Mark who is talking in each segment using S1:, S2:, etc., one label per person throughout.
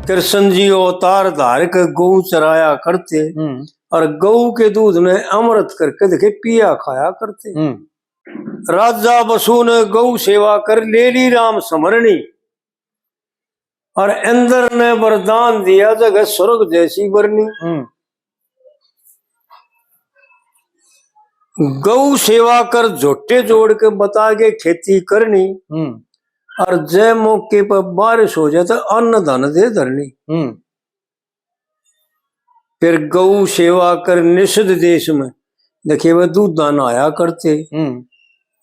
S1: कृष्ण जी अवतार धार के गऊ चराया करते और गऊ के दूध ने अमृत करके देखे पिया खाया करते। राजा बसु ने गौ सेवा कर ले ली राम समरणी और इंद्र ने वरदान दिया जगह स्वर्ग जैसी बरनी। गौ सेवा कर झोटे जोड़ के बता के खेती करनी और जय मौके पर बारिश हो जाए तो अन्न धन दे धरनी। फिर गौ सेवा कर निषिद्ध देश में देखिए वह दूध दान आया करते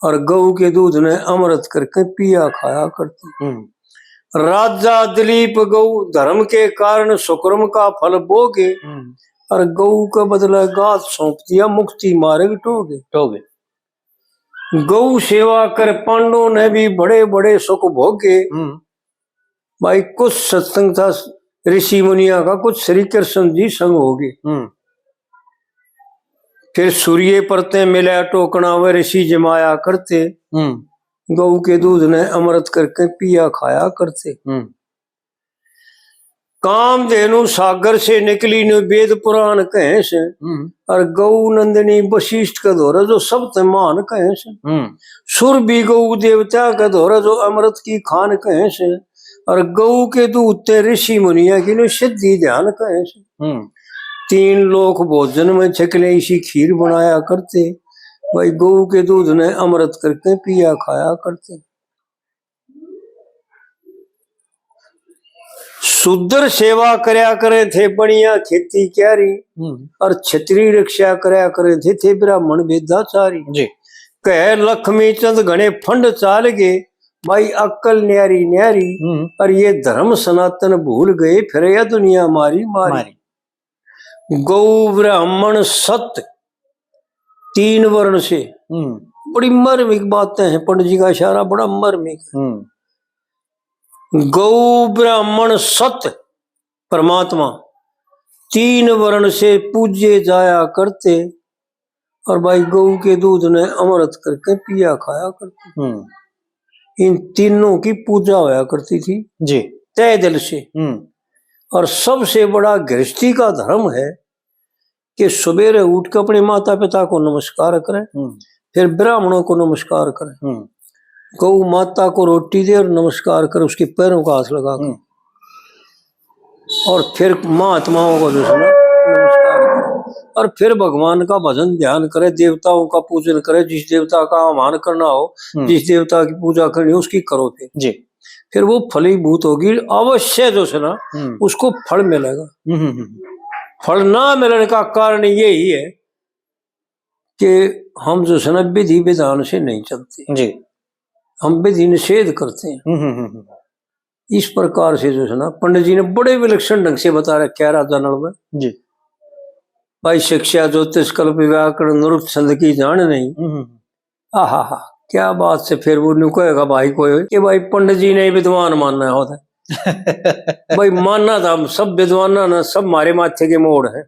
S1: और गऊ के दूध ने अमृत करके पिया खाया करते। राजा दिलीप गऊ धर्म के कारण सुक्रम का फल भोगे और गऊ का बदला गात सौंप दिया मुक्ति मार्ग टोगे। गौ सेवा कर पांडवों ने भी बड़े बड़े सुख भोगे। भाई कुछ सत्संग था ऋषि मुनिया का, कुछ श्री कृष्ण जी संग हो गए। फिर सूर्य परते मिला टोकना व ऋषि जमाया करते। गौ के दूध ने अमृत करके पिया खाया करते। कामधेनु सागर से निकली न वेद पुराण कहे से और गौ नंदिनी वशिष्ठ का धोरा जो सब मान कहे से। सुर भी गौ देवता का धोरा जो अमृत की खान कहे से और गौ के दूध ते ऋषि मुनिया की न सिद्धि ध्यान कहे से। तीन लोक भोजन में छकले इसी खीर बनाया करते। भाई गौ के दूध ने अमृत करके पिया खाया करते। शूद्र सेवा करया करे थे बढ़िया खेती क्यारी और छतरी रक्षा करया करे थे ब्राह्मण वेदाचारी। कह लक्ष्मी चंद घने फंड चाल गए भाई अक्कल न्यारी न्यारी और ये धर्म सनातन भूल गए फिर यह दुनिया मारी मारी। गौ ब्राह्मण सत्य तीन वर्ण से बड़ी मर्मिक बातें हैं। पंडित जी का इशारा बड़ा मर्मिक। गौ ब्राह्मण सत्य परमात्मा तीन वर्ण से पूजे जाया करते और भाई गौ के दूध ने अमृत करके पिया खाया करते। इन तीनों की पूजा होया करती थी जी तय दिल से। और सबसे बड़ा गृहस्थी का धर्म है कि सवेरे उठ कर अपने माता पिता को नमस्कार करें, फिर ब्राह्मणों को नमस्कार करें, गौ माता को रोटी दे और नमस्कार कर उसके पैरों का हाथ लगा कर और फिर महात्माओं को नमस्कार करे और फिर भगवान का भजन ध्यान करे, देवताओं का पूजन करे। जिस देवता का आह्वान करना हो, जिस देवता की पूजा करनी हो उसकी करो फिर वो फलीभूत होगी अवश्य। जो है ना उसको फल मिलेगा। फल ना मिलने का कारण यही है कि हम जो है ना विधि विधान से नहीं चलते जी, हम विधि निषेध करते हैं। इस प्रकार से जो है ना पंडित जी ने बड़े विलक्षण ढंग से बता रखा है राजा नल में जी। भाई शिक्षा ज्योतिष कल्प व्याकरण निरुक्त छंद की जान नहीं। आहा हा क्या बात से फिर वो न्यू कहेगा भाई कोई कि भाई पंडित जी ने विद्वान मानना होता भाई मानना था। हम सब विद्वान ना सब मारे माथे के मोड़ है,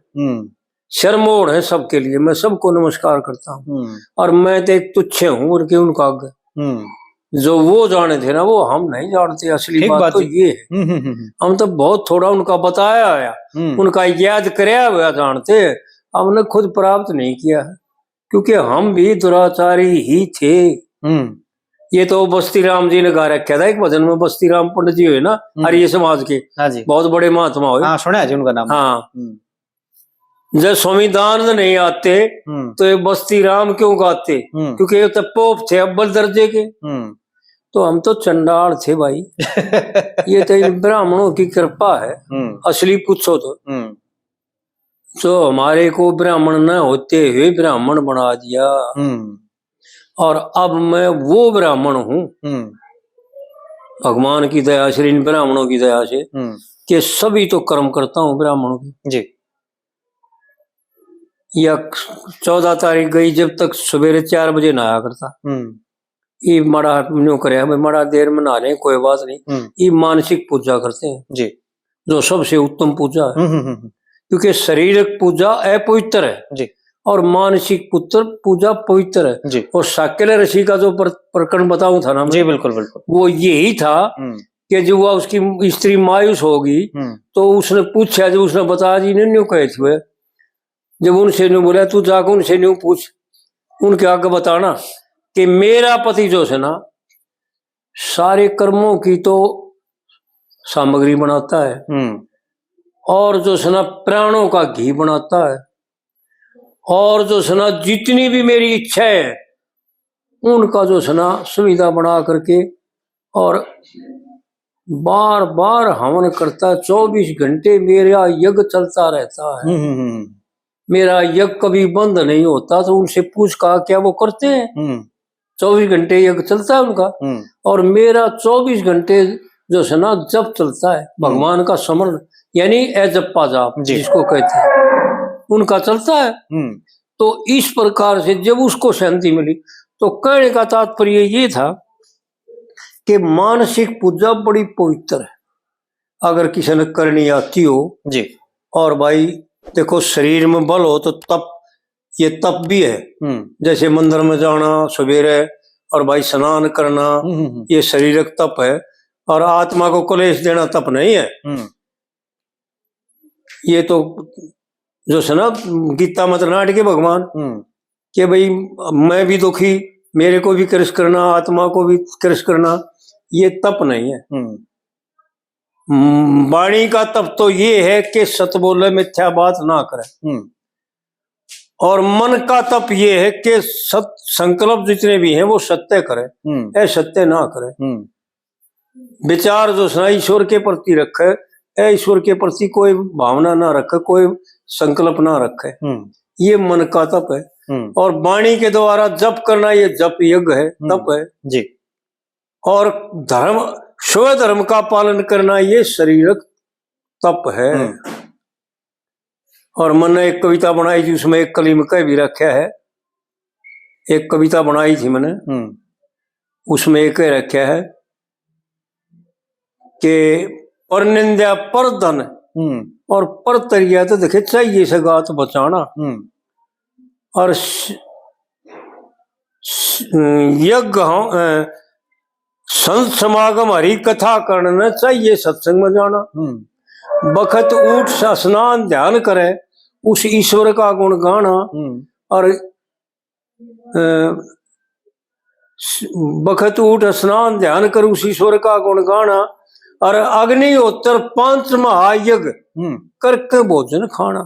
S1: शर मोड़ है सबके लिए। मैं सबको नमस्कार करता हूँ और मैं तो एक तुच्छ हूँ उनके उनका आगे। जो वो जाने थे ना वो हम नहीं जानते। असली बात तो ये है हम तो बहुत थोड़ा उनका बताया आया, उनका याद कराया हुआ जानते, हमने खुद प्राप्त नहीं किया है क्योंकि हम भी दुराचारी ही थे। ये तो बस्ती राम जी ने गा रखा था एक भजन में। बस्ती राम पंडित जी हुए ना आर्य समाज के बहुत बड़े महात्मा हुए।
S2: सुना है जी उनका नाम।
S1: हाँ जब संविधान नहीं आते तो ये बस्ती राम क्यों गाते? क्योंकि ये तो पोप थे अव्वल दर्जे के। तो हम तो चंडाल थे भाई। ये तो इन ब्राह्मणों की कृपा है। असली पूछो तो हमारे को ब्राह्मण न होते हुए ब्राह्मण बना दिया और अब मैं वो ब्राह्मण हूँ भगवान की दया से, इन ब्राह्मणों की दया से कि सभी तो कर्म करता हूँ ब्राह्मणों की जी। या 14 तारीख गई जब तक सवेरे 4 बजे नहाया करता। ये मड़ा न्यू करे मड़ा देर में नहा रहे कोई बात नहीं। ये मानसिक पूजा करते हैं जी, जो सबसे उत्तम पूजा है क्योंकि शारीरिक पूजा अपवित्र है जी और मानसिक पुत्र पूजा पवित्र है जी। और शाक्य ऋषि का जो प्रकरण बताऊं था ना जी, बिल्कुल बिल्कुल वो यही था कि जब वह उसकी स्त्री मायूस होगी तो उसने पूछा, जब उसने बताया जी नहीं कहे थे, जब उनसे नहीं बोला तू जाकर उनसे नहीं पूछ, उनके आगे बताना कि मेरा पति जो है ना सारे कर्मों की तो सामग्री बनाता है और जो है ना प्राणों का घी बनाता है, और जो है ना जितनी भी मेरी इच्छा है उनका जो है ना सुविधा बना करके और बार बार हवन करता, 24 घंटे मेरा यज्ञ चलता रहता है। मेरा यज्ञ कभी बंद नहीं होता। तो उनसे पूछ कहा क्या वो करते हैं? 24 घंटे यज्ञ चलता है उनका, और मेरा 24 घंटे जो है ना जप चलता है, भगवान का स्मरण, यानी ए जप्पा जाप जिसको कहते हैं, उनका चलता है। तो इस प्रकार से जब उसको शांति मिली, तो कहने का तात्पर्य ये था कि मानसिक पूजा बड़ी पवित्र है, अगर किसी ने करनी आती हो जी। और भाई देखो शरीर में बल हो तो तप, ये तप भी है, जैसे मंदिर में जाना सवेरे और भाई स्नान करना, ये शारीरिक तप है, और आत्मा को क्लेश देना तप नहीं है। ये तो जो है ना गीता मत नाट के भगवान कि भाई मैं भी दुखी, मेरे को भी कृष करना, आत्मा को भी कृष करना, ये तप नहीं है। वाणी का तप तो ये है कि सत बोले, मिथ्या बात ना करे, और मन का तप ये है कि सत संकल्प जितने भी हैं वो सत्य करे, असत्य ना करे। विचार जो है ईश्वर के प्रति रखे, ईश्वर के प्रति कोई भावना ना रखे, कोई संकल्प ना रखे, ये मन का तप है। और वाणी के द्वारा जप करना, ये जप यज्ञ है, तप है जी। और धर्म, स्व धर्म का पालन करना, ये शारीरिक तप है। और मैंने एक कविता बनाई थी, उसमें एक कली में कह भी रखा है, एक कविता बनाई थी मैंने, उसमें एक रखा है कि पर निंदा पर धन और पर तरिया तो देखे चाहिए सगात बचाना, और यज्ञ संत समागम हरि कथा करना चाहिए, सत्संग में जाना, बखत उठ स्नान ध्यान करे, उस ईश्वर का गुण गाना, और बखत उठ स्नान ध्यान कर उस ईश्वर का गुण गाना, और अग्निहोत्र 5 महायज्ञ करके भोजन खाना,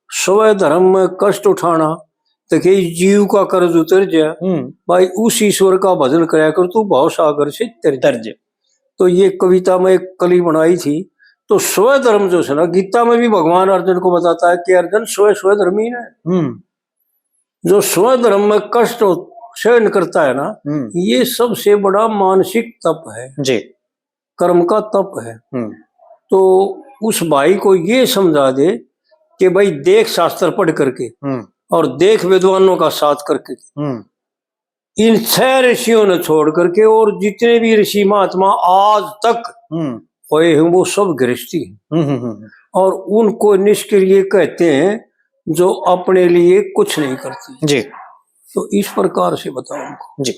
S1: स्व धर्म में कष्ट उठाना, देखिए जीव का कर्ज उतर जाए भाई, उस ईश्वर का भजन कराया कर तू भाव सागर से तर जाए। तो ये कविता में एक कली बनाई थी। तो स्व धर्म जो है ना, गीता में भी भगवान अर्जुन को बताता है कि अर्जुन स्व धर्मी है। जो स्व धर्म में कष्ट सहन करता है ना, ये सबसे बड़ा मानसिक तप है जी, कर्म का तप है। तो उस भाई को ये समझा दे कि भाई देख शास्त्र पढ़ करके और देख विद्वानों का साथ करके, इन 6 ऋषियों ने छोड़ करके और जितने भी ऋषि महात्मा आज तक हुए हैं वो सब गृहस्थी हैं, और उनको निष्क्रिय कहते हैं जो अपने लिए कुछ नहीं करते जी। तो इस प्रकार से बताओ उनको जी।